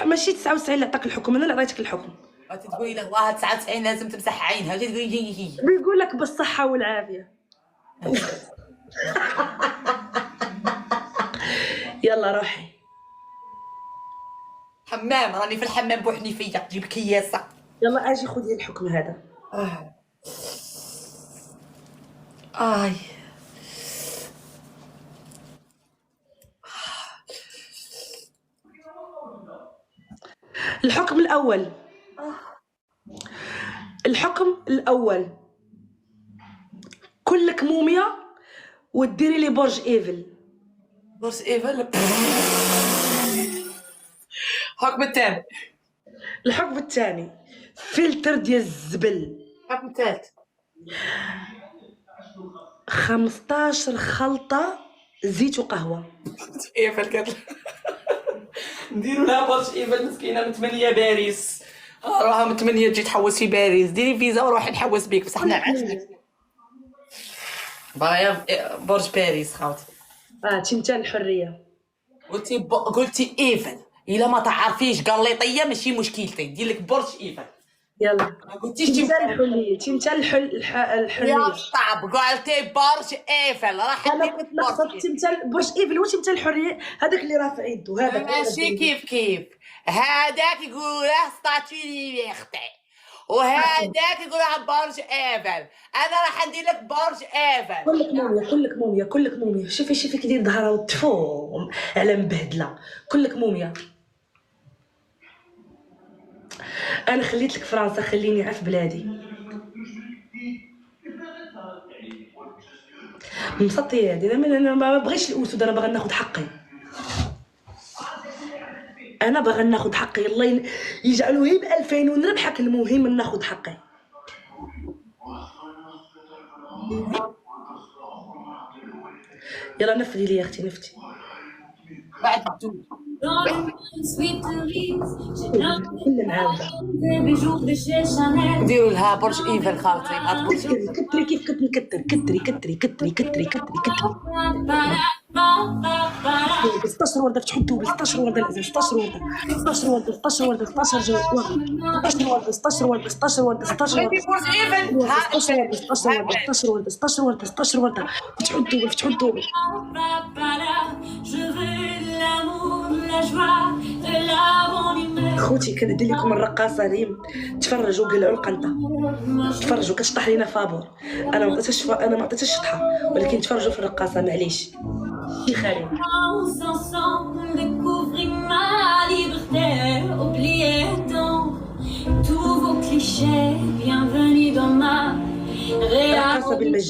ماشي 99 اللي عطاك الحكم، انا اللي عطيتك الحكم. تقولي له واه 99 لازم تمسح عينها، تقولي هي بيقول لك بالصحه والعافيه. يلا روحي حمام، راني في الحمام بوحنيفيه، جيب كياسه. يلا اجي خذي الحكم هذا. اي الحكم الاول، الحكم الاول، كلك موميا وديري لي برج ايفل. برج ايفل. الحكم الثاني. الحكم الثاني، فلتر ديال الزبل. الحكم الثالث، 15 خلطه زيت وقهوه. ايفل قال نديروا لها برج ايفل مسكينه من 8 باريس، راها من 8 تجي تحوس في باريس، ديري فيزا وروحي نحوس بك، بصح حنا عندنا باغيه برج باريس خاوتي. تمثال الحريه. قلتي ايفل، الا ما تعرفيش قليطيه ماشي مشكلتي، ندير لك برج ايفل. يلا ما قلتيش تمثال الحريه، تمثال الحريه. يا طاب قلتي برج ايفل، راح انا ندير لك كنت نقصد برج تمثال برج ايفل وتمثال الحريه، هذاك اللي رافع يده هذاك. ماشي كيف هذاك يقوله ستاتيو ليبرتي، وهذاك يقولها برج ايفل، انا راح ندير لك برج ايفل. كلك موميا كلك موميا كلك موميا. شوفي كي داير ظهرها وتفو على مبهدله. كلك موميا. انا خليت لك فرنسا، خليني في بلادي. مسطيه هادي، انا ما بغيتش الاسود، انا باغا ناخذ حقي، انا باغا ناخذ حقي. الله يجعلوا غير ب2000 ونربحك، المهم ناخذ حقي. يلا نفدي لي يا اختي، نفدي بعد الدود كل معاوده. نديروا لها برج ايفل خالتي، عاد برج كتري كيف كنت نكتر، كتري 16 ورده فتحوا الدوبل، 16 ورده لازم، 16 ورده 16 ورده 16 ورده 16 جو 16 ورده 16 ورده 16 ورده 16 ورده برج ايفل. 16 ورده 16 ورده 16 ورده فتحوا الدوبل. خوتي كندير لكم الرقاصه ريم، تفرجوا قلعوا القنطه، تفرجوا كتشطح لينا فابور. انا ما عطيتهاش شطحه، ولكن تفرجوا في الرقاصه معليش. شي خالي الرقاصه بالمجد.